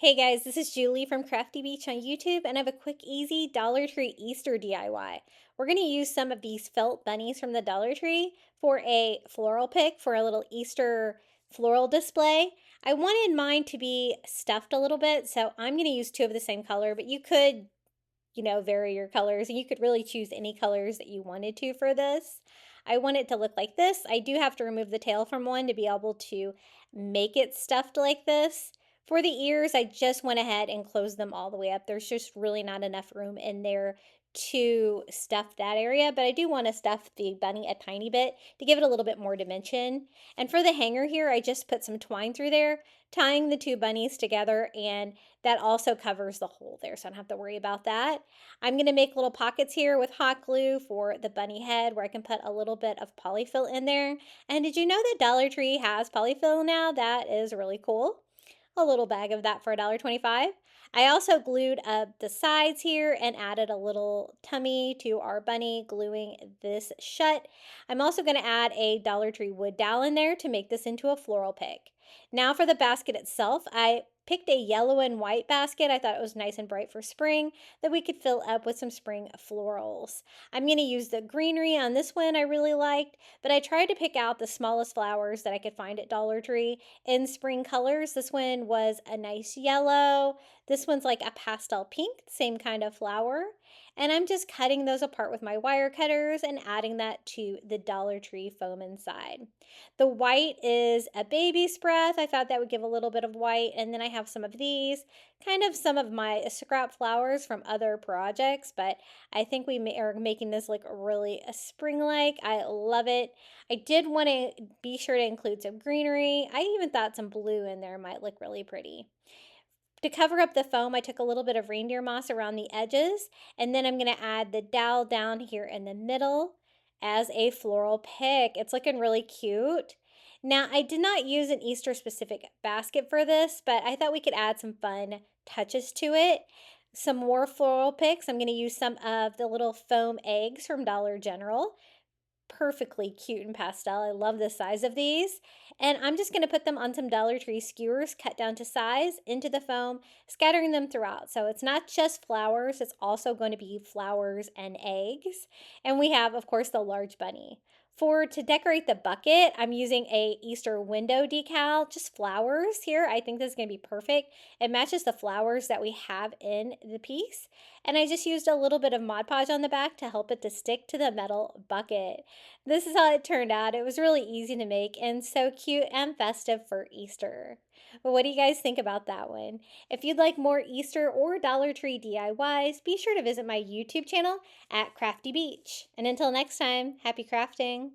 Hey guys, this is Julie from Crafty Beach on YouTube, and I have a quick, easy Dollar Tree Easter DIY. We're going to use some of these felt bunnies from the Dollar Tree for a floral pick for a little Easter floral display. I wanted mine to be stuffed a little bit, so I'm going to use two of the same color, but you could, vary your colors, and you could really choose any colors that you wanted to for this. I want it to look like this. I do have to remove the tail from one to be able to make it stuffed like this. For the ears, I just went ahead and closed them all the way up. There's just really not enough room in there to stuff that area, but I do want to stuff the bunny a tiny bit to give it a little bit more dimension. And for the hanger here, I just put some twine through there, tying the two bunnies together, and that also covers the hole there, so I don't have to worry about that. I'm going to make little pockets here with hot glue for the bunny head where I can put a little bit of polyfill in there. And did you know that Dollar Tree has polyfill now? That is really cool. A little bag of that for $1.25. I also glued up the sides here and added a little tummy to our bunny, gluing this shut. I'm also going to add a Dollar Tree wood dowel in there to make this into a floral pick. Now for the basket itself, I picked a yellow and white basket. I thought it was nice and bright for spring that we could fill up with some spring florals. I'm going to use the greenery on this one I really liked, but I tried to pick out the smallest flowers that I could find at Dollar Tree in spring colors. This one was a nice yellow. This one's like a pastel pink, same kind of flower. And I'm just cutting those apart with my wire cutters and adding that to the Dollar Tree foam inside. The white is a baby's breath. I thought that would give a little bit of white. And then I have some of these, kind of some of my scrap flowers from other projects, but I think we are making this look really spring-like. I love it. I did want to be sure to include some greenery. I even thought some blue in there might look really pretty. To cover up the foam, I took a little bit of reindeer moss around the edges, and then I'm going to add the dowel down here in the middle as a floral pick. It's looking really cute. Now, I did not use an Easter specific basket for this, but I thought we could add some fun touches to it. Some more floral picks. I'm going to use some of the little foam eggs from Dollar General, perfectly cute and pastel. I love the size of these. And I'm just going to put them on some Dollar Tree skewers cut down to size into the foam, scattering them throughout. So it's not just flowers, it's also going to be flowers and eggs. And we have, of course, the large bunny. To decorate the bucket, I'm using a Easter window decal, just flowers here. I think this is going to be perfect. It matches the flowers that we have in the piece. And I just used a little bit of Mod Podge on the back to help it to stick to the metal bucket. This is how it turned out. It was really easy to make and so cute and festive for Easter. But what do you guys think about that one? If you'd like more Easter or Dollar Tree DIYs, be sure to visit my YouTube channel at Crafty Beach. And until next time, happy crafting!